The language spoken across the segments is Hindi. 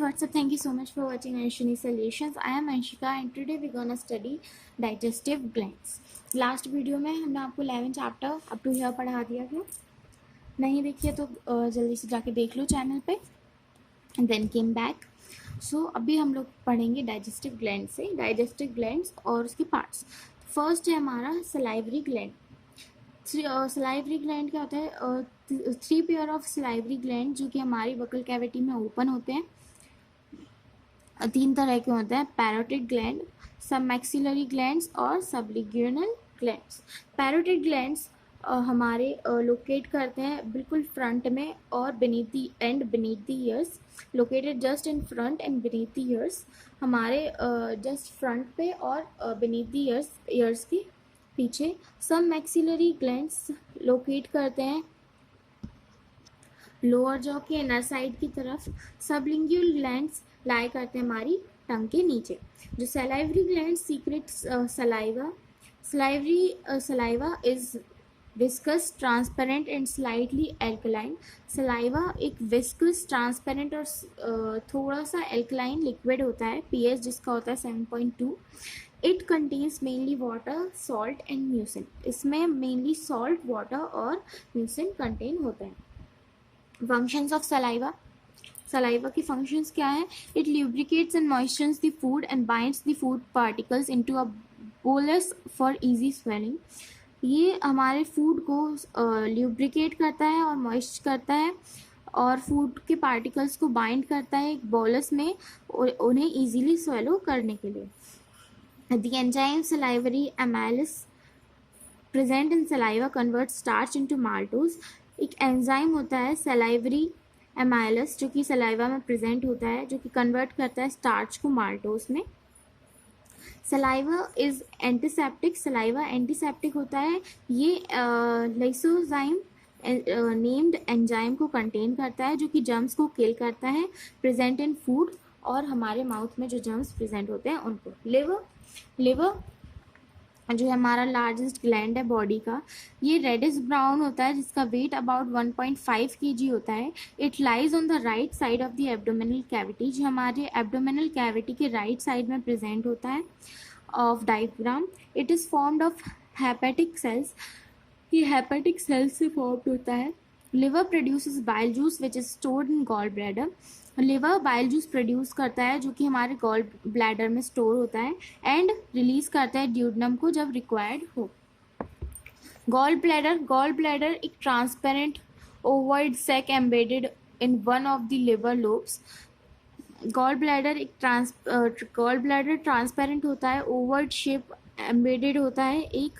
what's up? Thank you so much for watching Anshini Solutions. I am Anshika and today we're gonna study digestive glands. Last video में हमने आपको 11 चैप्टर अप टू हियर पढ़ा दिया था. नहीं देखिए तो जल्दी से जाके देख लो चैनल पे. Then came back. सो अभी हम लोग पढ़ेंगे डाइजेस्टिव ग्लैंड से, डाइजेस्टिव ग्लैंड्स और उसके पार्ट्स. फर्स्ट है हमारा सलाइवरी ग्लैंड. सलाइवरी ग्लैंड क्या होता है? 3 पेयर ऑफ सलाइवरी ग्लैंड जो कि हमारी वोकल कैविटी में ओपन होते हैं. 3 तरह के होते हैं: पैरोटिड ग्लैंड, सब मैक्सिलरी ग्लैंड्स और सबलिग्यूनल ग्लैंड्स. पैरोटिड ग्लैंड्स हमारे लोकेट करते हैं बिल्कुल फ्रंट में और beneath the and beneath the ears, located just in front end beneath the ears. हमारे जस्ट फ्रंट पे और beneath the ears के पीछे. सब मैक्सिलरी ग्लैंड्स लोकेट करते हैं लोअर जॉ के इनर साइड की तरफ. सबलिंगुअल ग्लैंड्स लाई करते हैं हमारी टंग के नीचे. जो salivary gland secret saliva. Saliva is viscous, transparent and slightly alkaline. Saliva एक विस्कस, ट्रांसपेरेंट और थोड़ा सा एल्कलाइन लिक्विड होता है. पीएच जिसका होता है 7.2. It contains mainly water, salt and mucin. इसमें मेनली सॉल्ट, वाटर और म्यूसिन कंटेन होते हैं. Functions of saliva. सलाइवा की फंक्शंस क्या है? It lubricates and moistens the food and binds the food particles into a bolus for easy swallowing. ये हमारे फूड को ल्यूब्रिकेट करता है और मॉइस्ट करता है और फूड के पार्टिकल्स को बाइंड करता है एक बोलस में उन्हें इजीली स्वेलो करने के लिए. The enzyme salivary amylase present in saliva converts starch into maltose. एक एंजाइम होता है सलाइवरी एमाइलस जो कि सलाइवा में प्रेजेंट होता है, जो कि कन्वर्ट करता है स्टार्च को माल्टोस में. Saliva is antiseptic. Saliva antiseptic होता है. ये लाइसोजाइम नेम्ड एंजाइम को कंटेन करता है जो कि जर्म्स को किल करता है. प्रेजेंट इन फूड और हमारे माउथ में जो जर्म्स प्रेजेंट होते हैं उनको. लिवर जो हमारा लार्जेस्ट ग्लैंड है बॉडी का, ये रेडिश ब्राउन होता है जिसका वेट अबाउट 1.5 kg होता है. It lies on the right side of the abdominal cavity, जो हमारे एब्डोमिनल कैविटी के राइट साइड में प्रेजेंट होता है. Of diagram. It is formed of hepatic cells. ये हेपेटिक सेल्स से फॉर्म्ड होता है. Liver produces bile juice which is stored in gall bladder. Liver bile juice produce करता है जो कि हमारे गॉल ब्लैडर में स्टोर होता है एंड रिलीज करता है ड्यूडनम को जब रिक्वायर्ड हो. गॉल ब्लैडर एक transparent ovoid sac embedded in one of the liver lobes. Gall bladder transparent होता है, ओवॉइड शेप एम्बेडेड होता है एक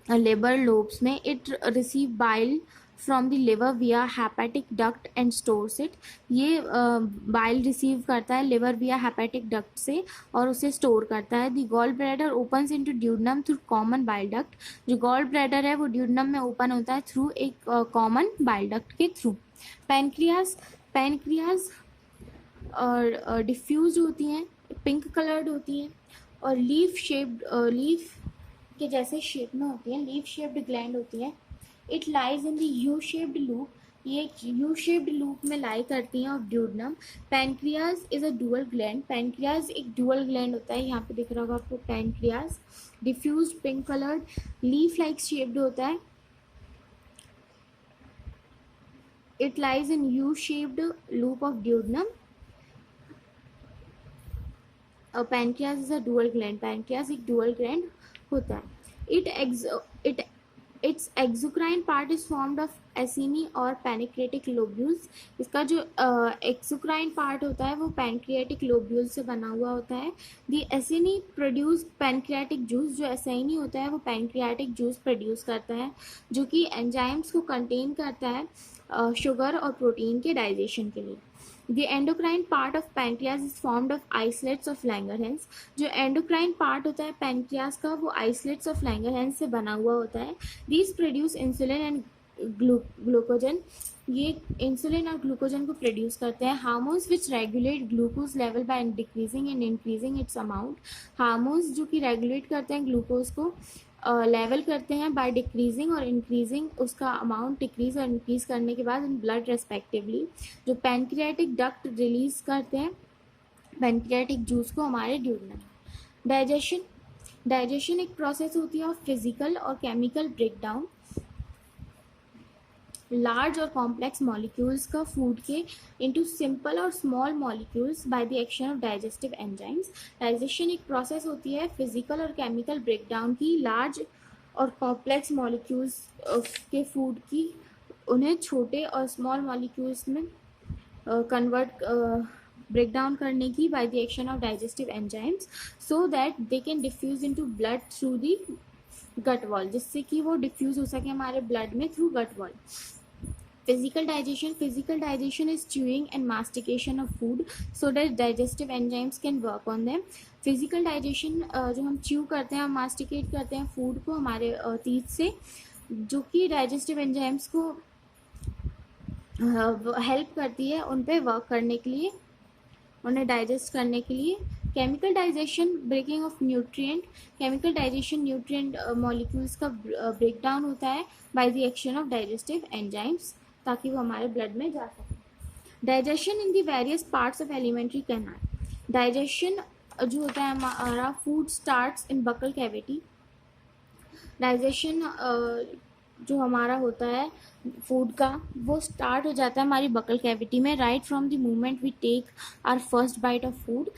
लिवर लोब्स में. It receive bile from the liver via hepatic duct and stores it. ये बाइल रिसीव करता है लिवर विया हेपेटिक डक्ट से और उसे स्टोर करता है. The gall bladder opens into duodenum through common bile duct. जो गॉल ब्लैडर है वो ड्यूडनम में ओपन होता है थ्रू एक कॉमन बाइल डक्ट के थ्रू. पैनक्रियाज और डिफ्यूज होती हैं, पिंक कलर्ड होती हैं और लीफ के जैसे शेप में होती हैं, लीफ शेप्ड ग्लैंड होती हैं. It lies in the U shaped loop. ये यू शेप्ड लूप में लाई करती हैं of duodenum. Pancreas is a dual gland. Pancreas एक डुअल ग्लैंड होता है, यहाँ पे दिख रहा होगा आपको pancreas. Diffuse pink coloured leaf like shaped होता है. It lies in U shaped loop of duodenum. Pancreas is a dual gland. Pancreas एक डुअल ग्लैंड होता है. Its exocrine part is formed of acini और pancreatic lobules. इसका जो exocrine part होता है वो pancreatic lobule से बना हुआ होता है. The acini produce pancreatic juice. जो acini होता है वो pancreatic juice produce करता है जो कि enzymes को contain करता है शुगर और प्रोटीन के डाइजेशन के लिए. The endocrine part of pancreas is formed of islets of Langerhans. जो endocrine part होता है pancreas का वो islets of Langerhans से बना हुआ होता है. These produce insulin and glucagon. ये इंसुलिन और ग्लूकोजन को प्रोड्यूस करते हैं. Hormones which regulate glucose level by decreasing and increasing its amount. Hormones जो कि रेगुलेट करते हैं ग्लूकोज को लेवल करते हैं बाय डिक्रीजिंग और इंक्रीजिंग उसका अमाउंट, डिक्रीज और इंक्रीज करने के बाद इन ब्लड रेस्पेक्टिवली, जो पैनक्रियाटिक डक्ट रिलीज करते हैं पैनक्रियाटिक जूस को हमारे ड्यूडनम। डाइजेशन, डाइजेशन एक प्रोसेस होती है ऑफ फिजिकल और केमिकल ब्रेकडाउन लार्ज और कॉम्प्लेक्स मॉलिक्यूल्स का फूड के इनटू सिंपल और small molecules bye the action of digestive enzymes. Digestion एक प्रोसेस होती है फिजिकल और केमिकल ब्रेकडाउन की लार्ज और कॉम्प्लेक्स मॉलिक्यूल्स के फूड की उन्हें छोटे और स्मॉल मॉलिक्यूल्स में कन्वर्ट ब्रेकडाउन करने की by the action of digestive enzymes so that they can diffuse into blood through the gut wall, जिससे कि वो डिफ्यूज हो सके हमारे ब्लड में through gut wall. Physical digestion is chewing and mastication of food so that digestive enzymes can work on them. Physical digestion जो हम च्यू करते हैं, हम मास्टिकेट करते हैं फूड को हमारे टीथ से, जो कि डाइजेस्टिव एंजाइम्स को हेल्प करती है उन पे वर्क करने के लिए, उन्हें डाइजेस्ट करने के लिए। Chemical digestion, breaking of nutrient, chemical digestion nutrient molecules का ब्रेकडाउन होता है by the action of digestive enzymes, ताकि वो हमारे ब्लड में जा सके। Digestion in the various parts of alimentary canal, digestion जो होता है हमारा, food starts in buccal cavity. Digestion जो हमारा होता है फूड का, वो स्टार्ट हो जाता है हमारी बकल कैविटी में right from the moment we take our first bite of food.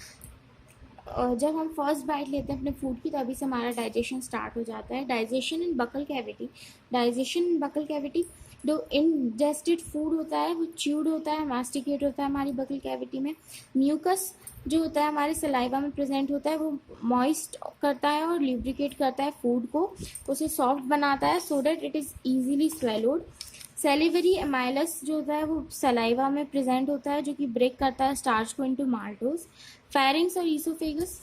जब हम फर्स्ट बाइट लेते हैं अपने फूड की, तभी से हमारा डाइजेशन स्टार्ट हो जाता है। डाइजेशन इन बकल कैविटी, डाइजेशन इन बकल कैविटी, जो इनजेस्टेड फूड होता है वो च्यूड होता है, मास्टिकेट होता है हमारी बकल कैविटी में। म्यूकस जो होता है हमारे सलाइवा में प्रेजेंट होता है, वो मॉइस्ट करता है और ल्यूब्रिकेट करता है फूड को, उसे सॉफ्ट बनाता है so that it is easily swallowed. Salivary amylase जो होता है वो सलाइवा में प्रेजेंट होता है, जो कि ब्रेक करता है स्टार्च को इनटू माल्टोज। फेरिंग्स और ईसोफेगस,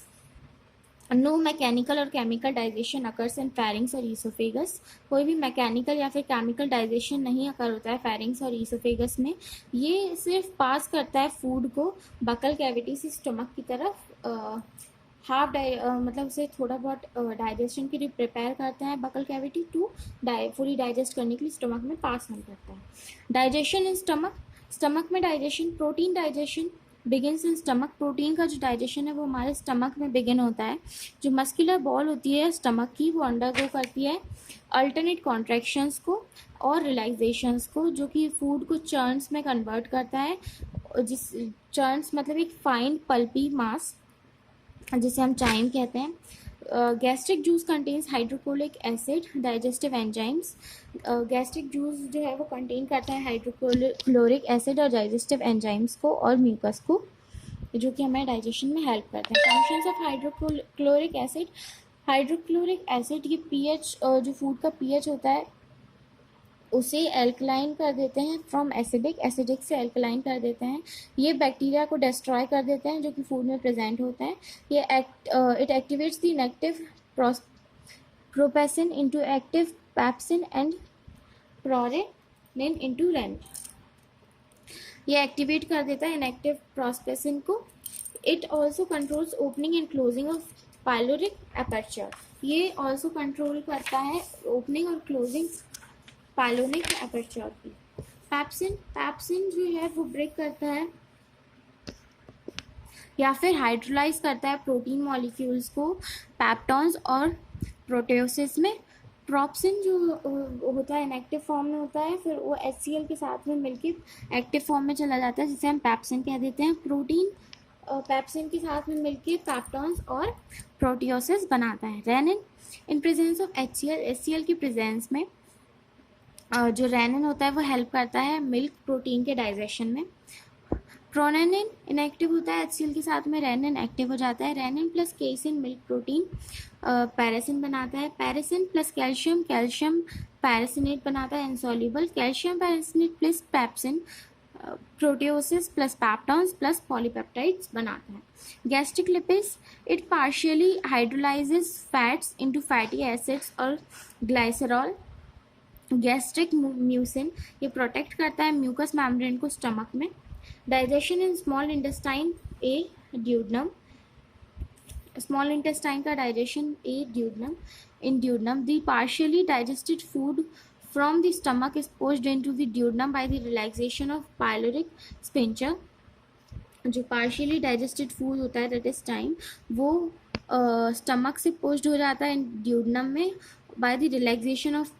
नो मैकेनिकल और chemical digestion occurs in pharynx और ईसोफेगस, कोई भी मैकेनिकल या फिर केमिकल डाइजेशन नहीं अकर होता है फेरिंग्स और ईसोफेगस में। ये सिर्फ पास करता है फूड को बकल कैविटी से स्टमक की तरफ, मतलब उसे थोड़ा बहुत डाइजेशन के लिए प्रिपेयर करता है buccal cavity to fully digest करने के लिए स्टमक में पास नहीं करता है। डाइजेशन इन स्टमक, स्टमक में digestion, protein digestion begins in stomach, protein का जो डाइजेशन है वो हमारे स्टमक में बिगिन होता है। जो मस्कुलर बॉल होती है स्टमक की, वो अंडरगो करती है अल्टरनेट कॉन्ट्रैक्शंस को और रिलैक्सेशंस को, जो कि फूड को चर्न्स में कन्वर्ट करता है। जिस चर्न्स मतलब एक फाइन पल्पी मास जिसे हम चाइम कहते हैं। Gastric juice contains hydrochloric acid, digestive enzymes, gastric juice जो है वो कंटेन करता है हाइड्रोक्लोरिक एसिड और डाइजेस्टिव एंजाइम्स को और म्यूकस को, जो कि हमें डाइजेशन में हेल्प करते हैं। Functions of hydrochloric acid, hydrochloric acid ये पीएच, जो फूड का पीएच होता है उसे एल्कलाइन कर देते हैं फ्रॉम एसिडिक, एसिडिक से एल्कलाइन कर देते हैं। ये बैक्टीरिया को डिस्ट्रॉय कर देते हैं जो कि फूड में प्रेजेंट होते हैं। ये it activates the inactive propepsin into active pepsin and prorennin into rennin, ये एक्टिवेट कर देता है इनएक्टिव प्रोस्पेसिन को। It also controls opening and closing of pyloric aperture, ये ऑल्सो कंट्रोल करता है ओपनिंग और क्लोजिंग पाइलोरिक एपर्चर की। पैप्सिन, पैप्सिन जो है वो ब्रेक करता है या फिर हाइड्रोलाइज करता है प्रोटीन मॉलिक्यूल्स को पैप्टॉन्स और प्रोटेओसिस में। प्रोप्सिन जो होता है इनएक्टिव फॉर्म में होता है, फिर वो HCl के साथ में मिलकर एक्टिव फॉर्म में चला जाता है, जिसे हम पैप्सिन कह देते हैं। प्रोटीन पैप्सिन के साथ में मिलकर पैप्टॉन्स और प्रोटियोसिस बनाता है। Rennin in presence of HCl की प्रेजेंस में जो रेनिन होता है वो हेल्प करता है मिल्क प्रोटीन के डाइजेशन में। प्रोनेनिन इनएक्टिव होता है HCl के साथ में, रेनिन एक्टिव हो जाता है। Rennin plus casein milk protein paracasein बनाता है। Paracasein plus calcium, calcium paracaseinate बनाता है insoluble. Calcium paracaseinate plus pepsin proteoses plus peptones plus polypeptides बनाता है। Gastric lipids, it partially hydrolyses fats into fatty acids और ग्लाइसरॉल। गैस्ट्रिक म्यूसिन, ये प्रोटेक्ट करता है म्यूकस मेम्ब्रेन को स्टमक में। Digestion in small intestine a duodenum, small intestine का digestion a duodenum. In duodenum the partially digested food from the stomach is pushed into the duodenum by the relaxation of pyloric sphincter. जो पार्शियली डाइजेस्टेड फूड होता है दैट इज टाइम, वो स्टमक से पुश्ड हो जाता है ड्यूडनम में by the relaxation of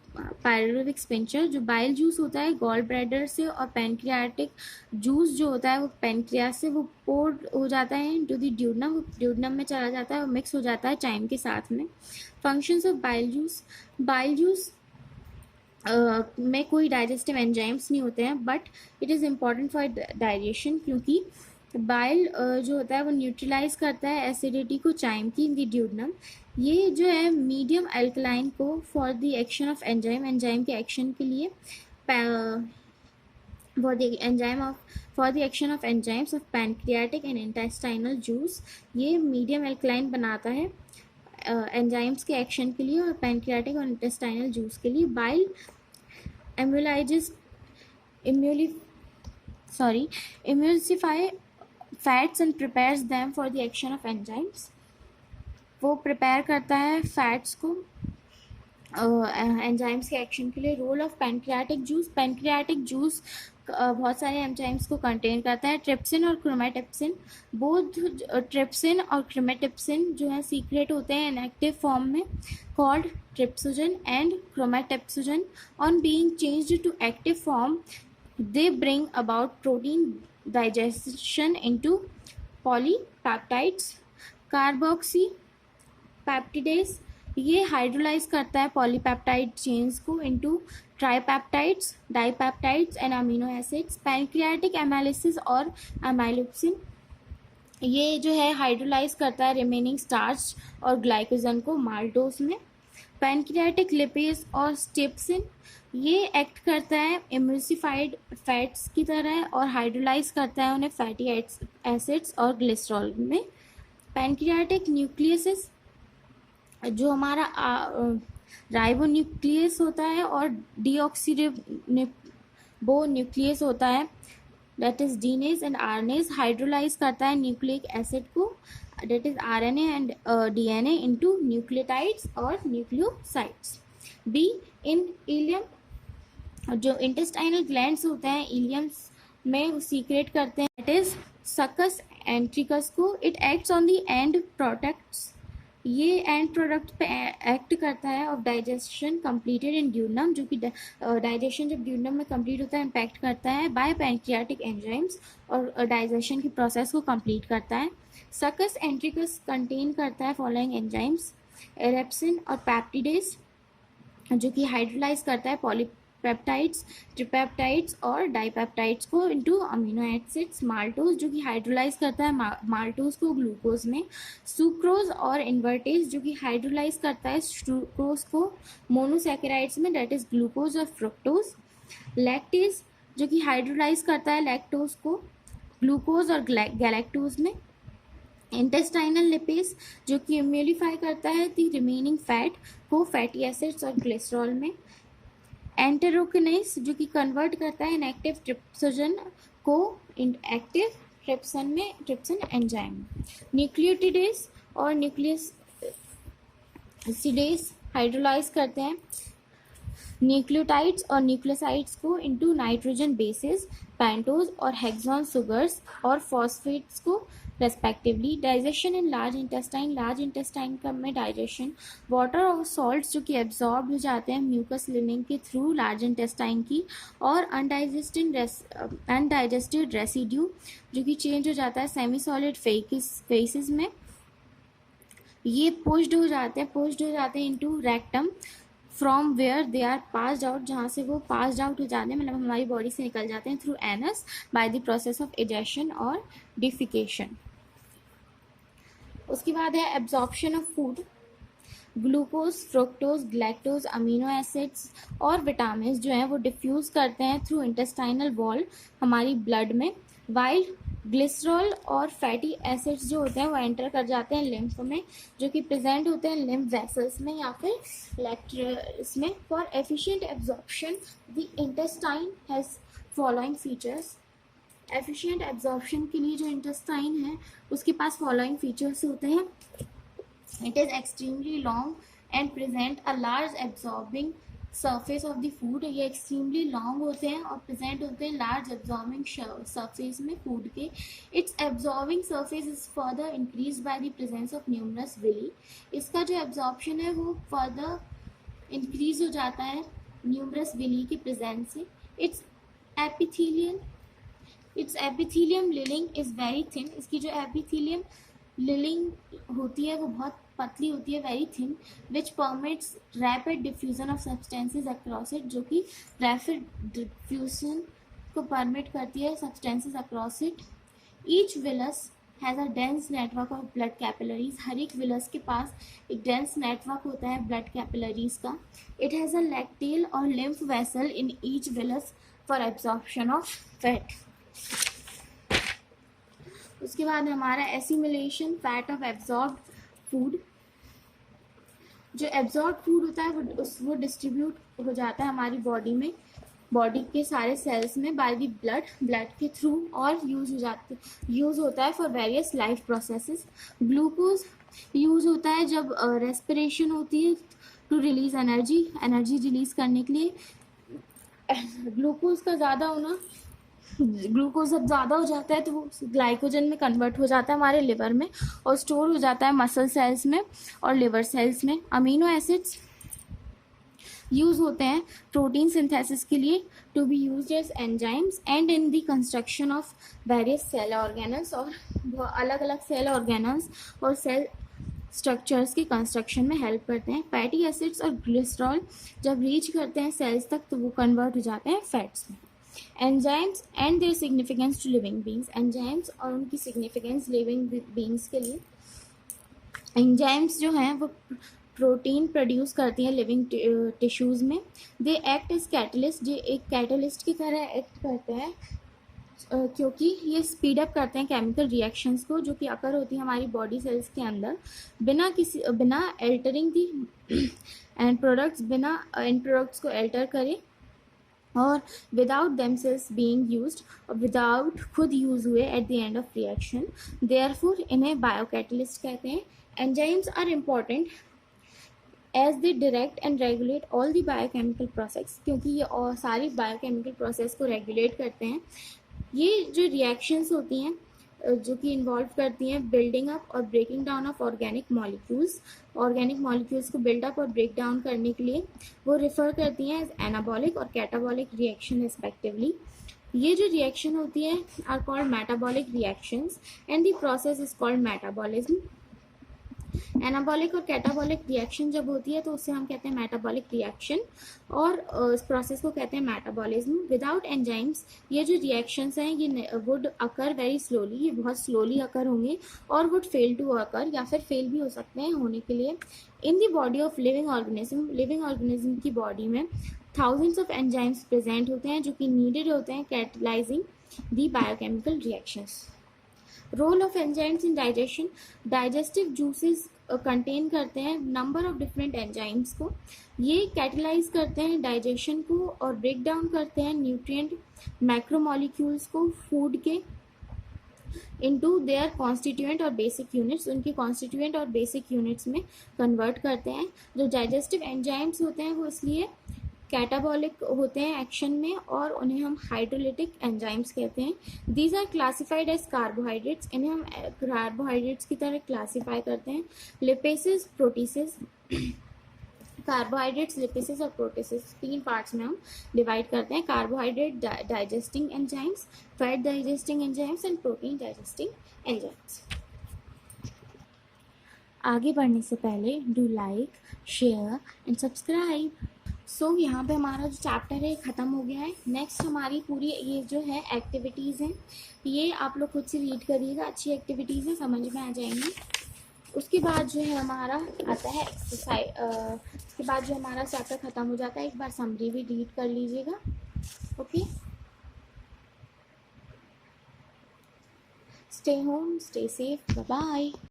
pyloric sphincter. जो बाइल जूस होता है गॉल ब्लैडर से और पैनक्रियाटिक जूस जो होता है वो पैनक्रियास से वो पोर्ड हो जाता है इनटू द ड्यूडनम, वो ड्यूडनम में चला जाता है और मिक्स हो जाता है टाइम के साथ में. Functions of bile juice. Bile juice में कोई डाइजेस्टिव एंजाइम्स नहीं होते हैं but it is important for digestion, क्योंकि बाइल जो होता है वो न्यूट्रलाइज करता है एसिडिटी को चाइम की इन द ड्यूडनम. ये जो है मीडियम अल्कलाइन को for the action of enzyme के एक्शन के लिए for the action of enzymes of pancreatic and intestinal juice. ये मीडियम अल्कलाइन बनाता है एंजाइम्स के एक्शन के लिए और पैनक्रियाटिक और इंटेस्टाइनल जूस के लिए. Bile emulsify fats and prepares them for the action of enzymes. वो प्रिपेयर करता है फैट्स को एंजाइम्स के एक्शन के लिए. Role of pancreatic juice. Pancreatic juice बहुत सारे एंजाइम्स को कंटेन करता है. ट्रिप्सिन और क्रोमेटिप्सिन, बोथ ट्रिप्सिन और क्रोमेटिप्सिन जो है सीक्रेट होते हैं इनएक्टिव फॉर्म में कॉल्ड ट्रिप्सोजन एंड क्रोमेटिप्सोजन. On being changed to active form they bring about protein digestion into polypeptides. Carboxypeptidase ये हाइड्रोलाइज करता है पॉलीपेप्टाइड चेन्स को into tripeptides, dipeptides and amino acids. Pancreatic amylase और एमाइलोप्सिन ये जो है हाइड्रोलाइज करता है रिमेनिंग स्टार्च और ग्लाइकोजन को माल्टोज में. पैनक्रियाटिक लिपेज और स्टिप्सिन ये एक्ट करता है इम्यूसिफाइड फैट्स की तरह और हाइड्रोलाइज करता है उन्हें फैटी एसिड्स और ग्लिसरॉल में. पैनक्रियाटिक न्यूक्लियसिस जो हमारा राइबोन्यूक्लियस होता है और डीऑक्सीरिबो न्यूक्लियस होता है दैट इज डीनेज एंड आरनेज, हाइड्रोलाइज करता है न्यूक्लिक एसिड को that is RNA and DNA into nucleotides और nucleosides. B in ileum जो इंटेस्टाइनल ग्लैंड्स होते हैं इलियम्स में वो सीक्रेट करते हैं that is सक्कस एंट्रिकस को. It acts on the end products. ये एंड प्रोडक्ट पे एक्ट करता है of digestion completed in duodenum, जो कि डाइजेशन जब ड्यूडनम में कंप्लीट होता है इम्पैक्ट करता है बाय पैनक्रियाटिक एंजाइम्स और डाइजेशन की प्रोसेस को कंप्लीट करता है. सक्कस एंट्रिकस कंटेन करता है फॉलोइंग एंजाइम्स एरेप्सिन और पैप्टिडेज जो कि हाइड्रोलाइज करता है पॉलीपेप्टाइड्स, ट्रिपेप्टाइड्स और डाइपेप्टाइड्स को इनटू अमीनो एसिड्स. माल्टोज जो कि हाइड्रोलाइज करता है माल्टोज को ग्लूकोज में. सुक्रोज और इन्वर्टेज जो कि हाइड्रोलाइज करता है सुक्रोज को मोनोसैकेराइड्स में दैट इज ग्लूकोज और फ्रुक्टोज. लैक्टेज जो कि हाइड्रोलाइज करता है लैक्टोज को ग्लूकोज और गैलेक्टोज में. इंटेस्टाइनल लिपेज जो कि इम्यूलिफाई करता है द रिमेनिंग फैट को फैटी एसिड्स और ग्लिसरॉल में. एंटेरोकिनेज जो कि कन्वर्ट करता है इनएक्टिव ट्रिप्सोजन को एक्टिव ट्रिप्सन में ट्रिप्सन एंजाइम. न्यूक्लियोटिडेज और न्यूक्लियोसिडेज हाइड्रोलाइज करते हैं न्यूक्लियोटाइड्स और न्यूक्लियोसाइड्स को इनटू नाइट्रोजन बेसेस, पेंटोज और हेक्सॉन सुगर्स और फॉस्फेट्स को respectively. Digestion in large intestine का में डाइजेशन वाटर और सॉल्ट्स जो कि एब्जॉर्ब हो जाते हैं म्यूकस लिनिंग के थ्रू लार्ज इंटेस्टाइन की और अनडाइजेस्टेड रेसिड्यू जो कि चेंज हो जाता है सेमी सॉलिड फेसेस में. ये पुश्ड हो जाते हैं into rectum from where they are passed out, जहाँ से वो पास्ड आउट हो जाते हैं मतलब हमारी बॉडी से निकल जाते हैं through anus by the process of egestion और डिफिकेशन. उसके बाद है absorption of food. Glucose, fructose, galactose, amino acids और विटामिन जो हैं वो डिफ्यूज़ करते हैं थ्रू इंटेस्टाइनल वॉल हमारी ब्लड में, वाइल ग्लिसरॉल और फैटी एसिड्स जो होते हैं वो एंटर कर जाते हैं लिम्फ में जो कि प्रेजेंट होते हैं लिम्फ वेसल्स में या फिर लैक्ट्रस में. For efficient absorption the intestine has following features. Efficient absorption के लिए जो इंटेस्टाइन है उसके पास फॉलोइंग फीचर्स होते हैं. It is extremely long and present a large absorbing surface of the food. ये extremely long होते हैं और present होते हैं large absorbing surface में food के. Its absorbing surface is further increased by the presence of numerous villi. इसका जो absorption है वो further increase हो जाता है numerous villi की presence से. Its epithelium lining is very thin. इसकी जो epithelium lining होती है वो बहुत पतली होती है, very thin, which permits rapid diffusion of substances across it, जो कि रैपिड डिफ्यूजन को परमिट करती है substances across it. Each villus has a dense network of blood capillaries. हर एक विलस के पास एक डेंस नेटवर्क होता है ब्लड कैपिलरीज का. इट हैज़ अ लैक्टेल और lymph vessel in each villus for absorption of fat. उसके बाद हमारा assimilation fat of absorbed food. जो एब्जॉर्ब फूड होता है वो डिस्ट्रीब्यूट हो जाता है हमारी बॉडी में, बॉडी के सारे सेल्स में बाय द ब्लड के थ्रू, और यूज़ होता है for various life processes. Glucose use होता है जब रेस्पिरेशन होती है टू रिलीज एनर्जी रिलीज करने के लिए. ग्लूकोज जब ज़्यादा हो जाता है तो वो ग्लाइकोजन में कन्वर्ट हो जाता है हमारे लिवर में और स्टोर हो जाता है मसल सेल्स में और लिवर सेल्स में. अमीनो एसिड्स यूज़ होते हैं प्रोटीन सिंथेसिस के लिए, to be used as enzymes and in the construction of various cell organelles. और अलग अलग सेल ऑर्गेनल्स और सेल स्ट्रक्चर्स के कंस्ट्रक्शन में हेल्प करते हैं. फैटी एसिड्स और ग्लिसरॉल जब रीच करते हैं सेल्स तक तो वो कन्वर्ट हो जाते हैं फैट्स में. Enzymes and their significance to living beings. Enzymes और उनकी सिग्निफिकेंस लिविंग बींग्स के लिए. एंजाइम्स जो हैं वो प्रोटीन प्रोड्यूस करती हैं लिविंग टिश्यूज़ में. They act as catalyst. जो एक कैटलिस्ट की तरह एक्ट करते हैं क्योंकि ये स्पीड अप करते हैं केमिकल रिएक्शंस को जो कि अकर होती है हमारी बॉडी सेल्स के अंदर बिना एल्टरिंग दी एंड प्रोडक्ट्स को एल्टर करे और विदाउट देमसेल्स बीइंग यूज्ड और विदाउट खुद यूज़ हुए at the end of reaction. Therefore इन्हें बायोकैटलिस्ट कहते हैं. Enzymes are important as they direct and regulate all the biochemical process, क्योंकि ये और सारी बायोकेमिकल प्रोसेस को रेगुलेट करते हैं. ये जो रिएक्शंस होती हैं जो कि इन्वॉल्व करती हैं बिल्डिंग अप और breaking down of organic molecules को बिल्डअप और ब्रेक डाउन करने के लिए वो रिफ़र करती हैं एज एनाबॉलिक और कैटाबॉलिक रिएक्शन रिस्पेक्टिवली. ये जो रिएक्शन होती है are called metabolic reactions and the process is called metabolism. Anabolic और कैटाबॉलिक रिएक्शन जब होती है तो उससे हम कहते हैं मेटाबॉलिक रिएक्शन और इस प्रोसेस को कहते हैं मेटाबॉलिज्म. विदाउट एंजाइम्स ये जो रिएक्शंस हैं ये वुड अकर वेरी स्लोली, ये बहुत स्लोली अकर होंगे और वुड फेल टू अकर या फिर फेल भी हो सकते हैं होने के लिए. In the body of living organism की बॉडी में थाउजेंड्स ऑफ एंजाइम्स प्रेजेंट होते हैं जो कि नीडेड होते हैं catalysing the biochemical reactions. Role of enzymes in digestion. Digestive juices contain करते हैं नंबर ऑफ डिफरेंट एंजाइम्स को. ये कैटलाइज करते हैं डाइजेशन को और ब्रेक डाउन करते हैं न्यूट्रिएंट मैक्रोमोलिक्यूल्स को फूड के इनटू देयर कॉन्स्टिट्यूएंट और बेसिक यूनिट्स. उनके कॉन्स्टिट्यूएंट और बेसिक यूनिट्स में कन्वर्ट करते हैं. जो डाइजेस्टिव एंजाइम्स होते हैं वो इसलिए कैटाबॉलिक होते हैं एक्शन में और उन्हें हम हाइड्रोलिटिक एंजाइम्स कहते हैं. These are classified as carbohydrates. इन्हें हम कार्बोहाइड्रेट्स की तरह क्लासीफाई करते हैं. लिपेसिस, प्रोटीसिस. कार्बोहाइड्रेट्स, लिपेसिस और प्रोटीसिस 3 पार्ट्स में हम डिवाइड करते हैं. Carbohydrate digesting enzymes, fat digesting enzymes and protein digesting enzymes. आगे बढ़ने से पहले do like, share and subscribe. यहाँ पे हमारा जो चैप्टर है ख़त्म हो गया है. नेक्स्ट हमारी पूरी ये जो है एक्टिविटीज़ हैं ये आप लोग खुद से रीड करिएगा. अच्छी एक्टिविटीज़ हैं, समझ में आ जाएंगी. उसके बाद जो है हमारा आता है एक्सरसाइज. उसके बाद जो हमारा चैप्टर ख़त्म हो जाता है एक बार समरी भी रीड कर लीजिएगा. Okay, stay home, stay safe, bye bye.